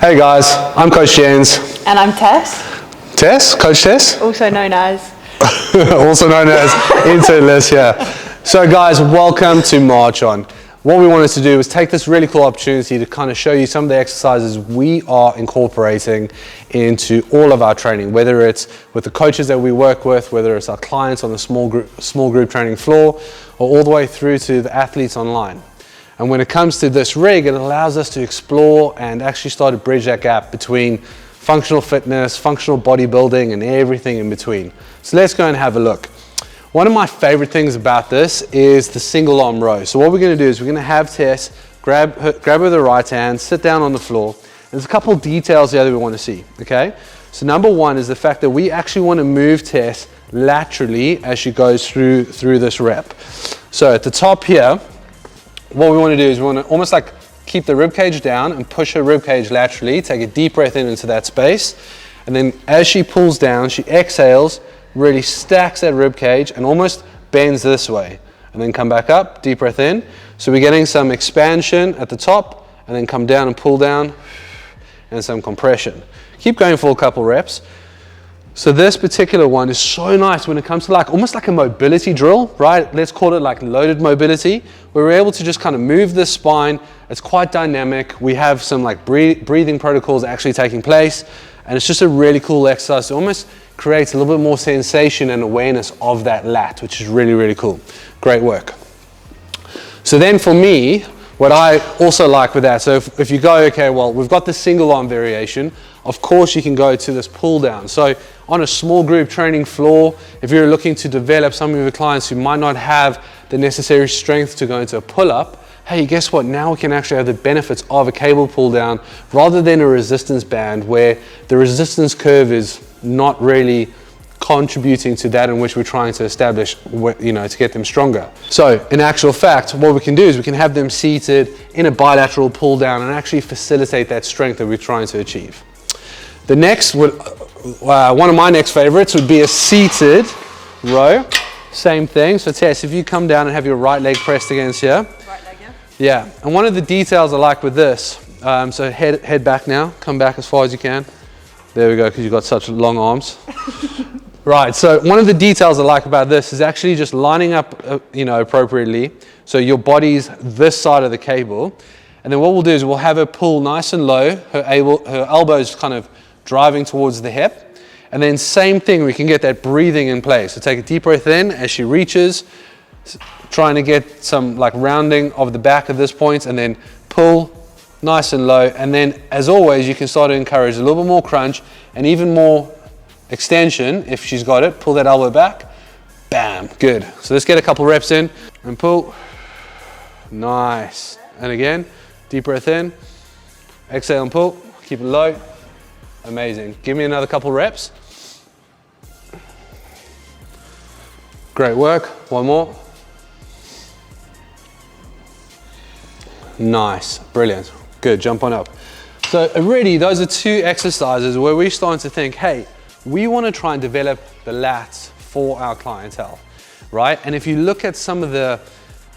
Hey guys, I'm Coach Jens. And I'm Tess. Tess? Coach Tess? Also known as. Also known as intern Liz, yeah. So guys, welcome to Marchon. What we wanted to do was take this really cool opportunity to kind of show you some of the exercises we are incorporating into all of our training, whether it's with the coaches that we work with, whether it's our clients on the small group training floor, or all the way through to the athletes online. And when it comes to this rig, it allows us to explore and actually start to bridge that gap between functional fitness, functional bodybuilding, and everything in between. So let's go and have a look. One of my favorite things about this is the single arm row. So what we're going to do is we're going to have Tess grab her with the right hand, sit down on the floor. There's a couple details here that we want to see, okay? So number one is the fact that we actually want to move Tess laterally as she goes through this rep. So at the top here, what we want to do is we want to almost like keep the rib cage down and push her rib cage laterally, take a deep breath into that space, and then as she pulls down, she exhales, really stacks that rib cage and almost bends this way, and then come back up, deep breath in. So we're getting some expansion at the top, and then come down and pull down, and some compression. Keep going for a couple reps. So this particular one is so nice when it comes to like almost like a mobility drill, right? Let's call it like loaded mobility, where we're able to just kind of move the spine. It's quite dynamic. We have some like breathing protocols actually taking place, and it's just a really cool exercise. It almost creates a little bit more sensation and awareness of that lat, which is really, really cool. Great work. So then for me, what I also like with that, so if you go, okay, well, we've got the single arm variation, of course you can go to this pull down. So on a small group training floor, if you're looking to develop some of your clients who might not have the necessary strength to go into a pull-up, hey, guess what? Now we can actually have the benefits of a cable pull down rather than a resistance band where the resistance curve is not really contributing to that in which we're trying to establish, you know, to get them stronger. So in actual fact, what we can do is we can have them seated in a bilateral pull down and actually facilitate that strength that we're trying to achieve. The next, one of my next favorites would be a seated row. Same thing. So Tess, if you come down and have your right leg pressed against here. Right leg, yeah. Yeah, and one of the details I like with this, so head back now, come back as far as you can. There we go, because you've got such long arms. Right, so one of the details I like about this is actually just lining up, you know, appropriately. So your body's this side of the cable. And then what we'll do is we'll have her pull nice and low, her elbows kind of driving towards the hip. And then same thing, we can get that breathing in place. So take a deep breath in as she reaches, trying to get some like rounding of the back at this point, and then pull nice and low. And then as always, you can start to encourage a little bit more crunch and even more extension. If she's got it, pull that elbow back, bam, good. So let's get a couple reps in and pull, nice. And again, deep breath in, exhale and pull, keep it low, amazing. Give me another couple reps. Great work, one more. Nice, brilliant, good, jump on up. So really, those are two exercises where we're starting to think, hey, we want to try and develop the lats for our clientele, right? And if you look at some of the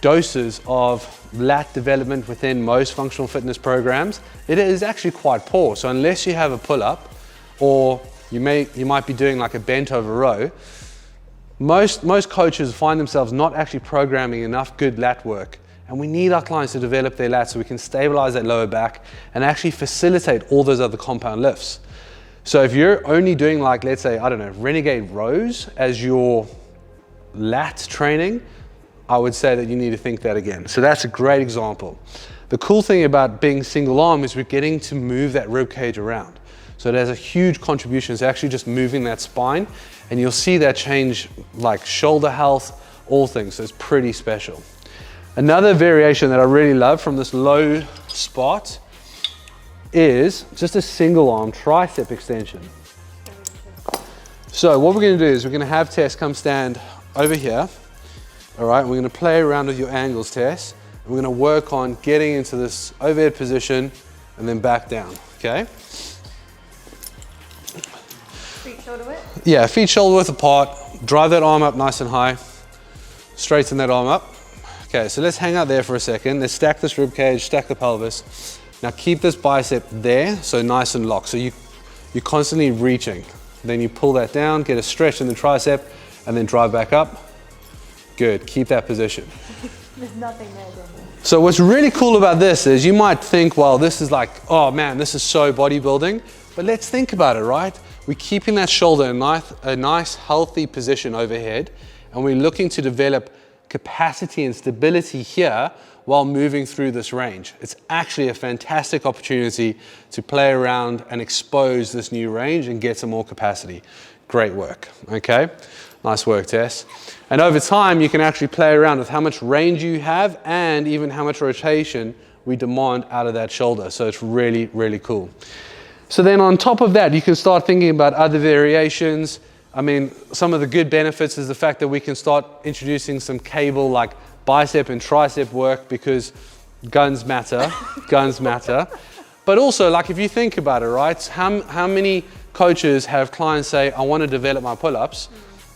doses of lat development within most functional fitness programs, it is actually quite poor. So unless you have a pull-up, or you might be doing like a bent over row, most coaches find themselves not actually programming enough good lat work. And we need our clients to develop their lats so we can stabilize that lower back and actually facilitate all those other compound lifts. So if you're only doing like, let's say, I don't know, renegade rows as your lat training, I would say that you need to think that again. So that's a great example. The cool thing about being single arm is we're getting to move that rib cage around. So it has a huge contribution to actually just moving that spine, and you'll see that change like shoulder health, all things. So it's pretty special. Another variation that I really love from this low spot is just a single arm tricep extension. So what we're going to do is we're going to have Tess come stand over here. All right, we're going to play around with your angles, Tess. And we're going to work on getting into this overhead position and then back down, okay? Feet shoulder width? Yeah, feet shoulder width apart. Drive that arm up nice and high. Straighten that arm up. Okay, so let's hang out there for a second. Let's stack this rib cage, stack the pelvis. Now keep this bicep there, so nice and locked. So you're constantly reaching. Then you pull that down, get a stretch in the tricep, and then drive back up. Good, keep that position. There's nothing there, Jen. So what's really cool about this is you might think, well, this is like, oh man, this is so bodybuilding. But let's think about it, right? We're keeping that shoulder in a nice, healthy position overhead, and we're looking to develop capacity and stability here while moving through this range. It's actually a fantastic opportunity to play around and expose this new range and get some more capacity. Great work, okay? Nice work, Tess. And over time, you can actually play around with how much range you have and even how much rotation we demand out of that shoulder. So it's really, really cool. So then on top of that, you can start thinking about other variations. I mean, some of the good benefits is the fact that we can start introducing some cable like bicep and tricep work, because guns matter, guns matter. But also, like, if you think about it, right, how many coaches have clients say, I want to develop my pull-ups,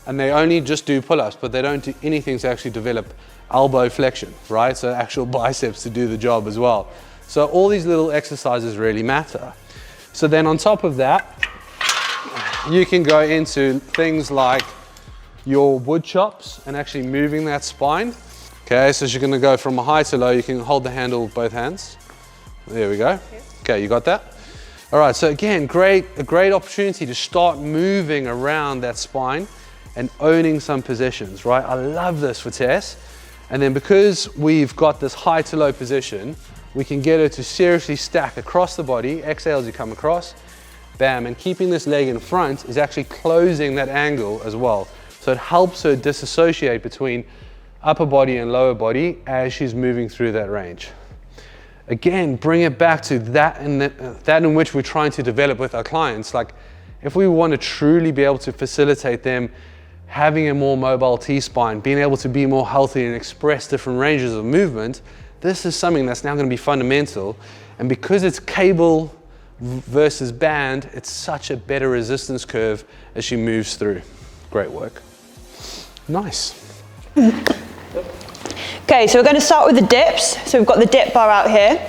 and they only just do pull-ups, but they don't do anything to actually develop elbow flexion, right? So actual biceps to do the job as well. So all these little exercises really matter. So then on top of that, you can go into things like your wood chops and actually moving that spine. Okay, so you're gonna go from a high to low. You can hold the handle with both hands. There we go. Okay, you got that? All right, so again, a great opportunity to start moving around that spine and owning some positions, right? I love this for Tess. And then because we've got this high to low position, we can get her to seriously stack across the body. Exhale as you come across, bam, and keeping this leg in front is actually closing that angle as well. So it helps her disassociate between upper body and lower body as she's moving through that range. Again, bring it back to that in which we're trying to develop with our clients. Like, if we want to truly be able to facilitate them having a more mobile T-spine, being able to be more healthy and express different ranges of movement, this is something that's now going to be fundamental. And because it's cable versus band, it's such a better resistance curve as she moves through. Great work. Nice. Okay, so we're going to start with the dips. So we've got the dip bar out here.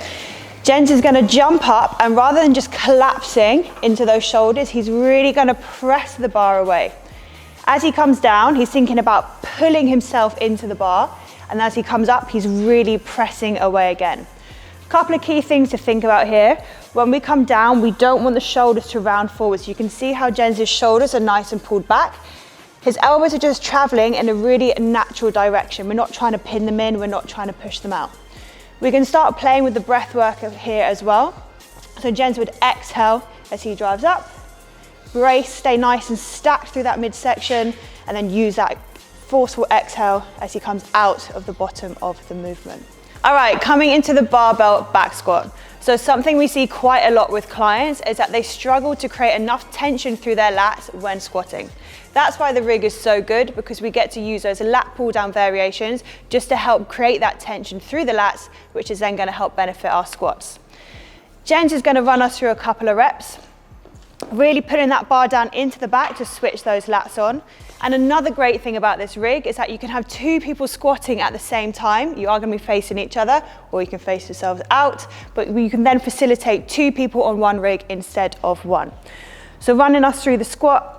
Jens is going to jump up, and rather than just collapsing into those shoulders, he's really going to press the bar away. As he comes down, he's thinking about pulling himself into the bar, and as he comes up, he's really pressing away again. A couple of key things to think about here. When we come down, we don't want the shoulders to round forward. So you can see how Jens' shoulders are nice and pulled back. His elbows are just traveling in a really natural direction. We're not trying to pin them in, we're not trying to push them out. We can start playing with the breath work here as well. So Jens would exhale as he drives up, brace, stay nice and stacked through that midsection, and then use that forceful exhale as he comes out of the bottom of the movement. All right, coming into the barbell back squat. So something we see quite a lot with clients is that they struggle to create enough tension through their lats when squatting. That's why the rig is so good, because we get to use those lat pull down variations just to help create that tension through the lats, which is then going to help benefit our squats. Jens is going to run us through a couple of reps, really putting that bar down into the back to switch those lats on. And another great thing about this rig is that you can have two people squatting at the same time. You are going to be facing each other, or you can face yourselves out, but you can then facilitate two people on one rig instead of one. So running us through the squat,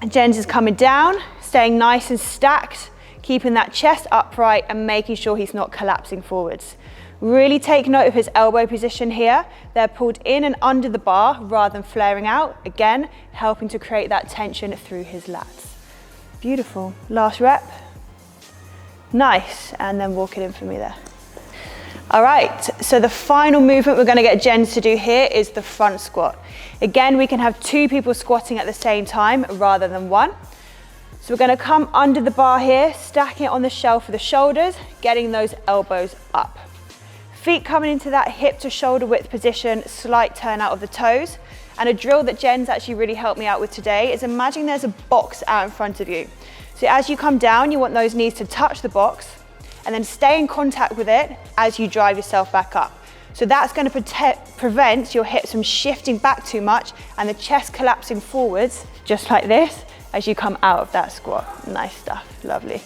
Jens is coming down, staying nice and stacked, keeping that chest upright and making sure he's not collapsing forwards. Really take note of his elbow position here. They're pulled in and under the bar rather than flaring out. Again, helping to create that tension through his lats. Beautiful. Last rep. Nice. And then walk it in for me there. All right, so the final movement we're going to get Jens to do here is the front squat. Again, we can have two people squatting at the same time rather than one. So we're going to come under the bar here, stacking it on the shelf for the shoulders, getting those elbows up. Feet coming into that hip to shoulder width position, slight turn out of the toes. And a drill that Jens actually really helped me out with today is imagine there's a box out in front of you. So as you come down, you want those knees to touch the box and then stay in contact with it as you drive yourself back up. So that's going to prevent your hips from shifting back too much and the chest collapsing forwards, just like this, as you come out of that squat. Nice stuff, lovely.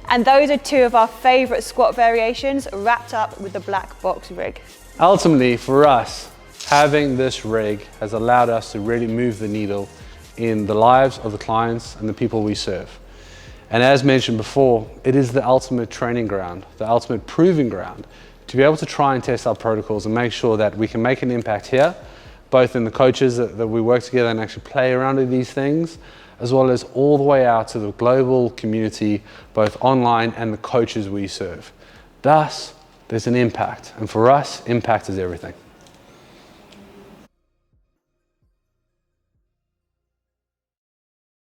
And those are two of our favorite squat variations wrapped up with the black box rig. Ultimately, for us, having this rig has allowed us to really move the needle in the lives of the clients and the people we serve. And as mentioned before, it is the ultimate training ground, the ultimate proving ground, to be able to try and test our protocols and make sure that we can make an impact here, both in the coaches that we work together and actually play around with these things, as well as all the way out to the global community, both online and the coaches we serve. Thus, there's an impact. And for us, impact is everything.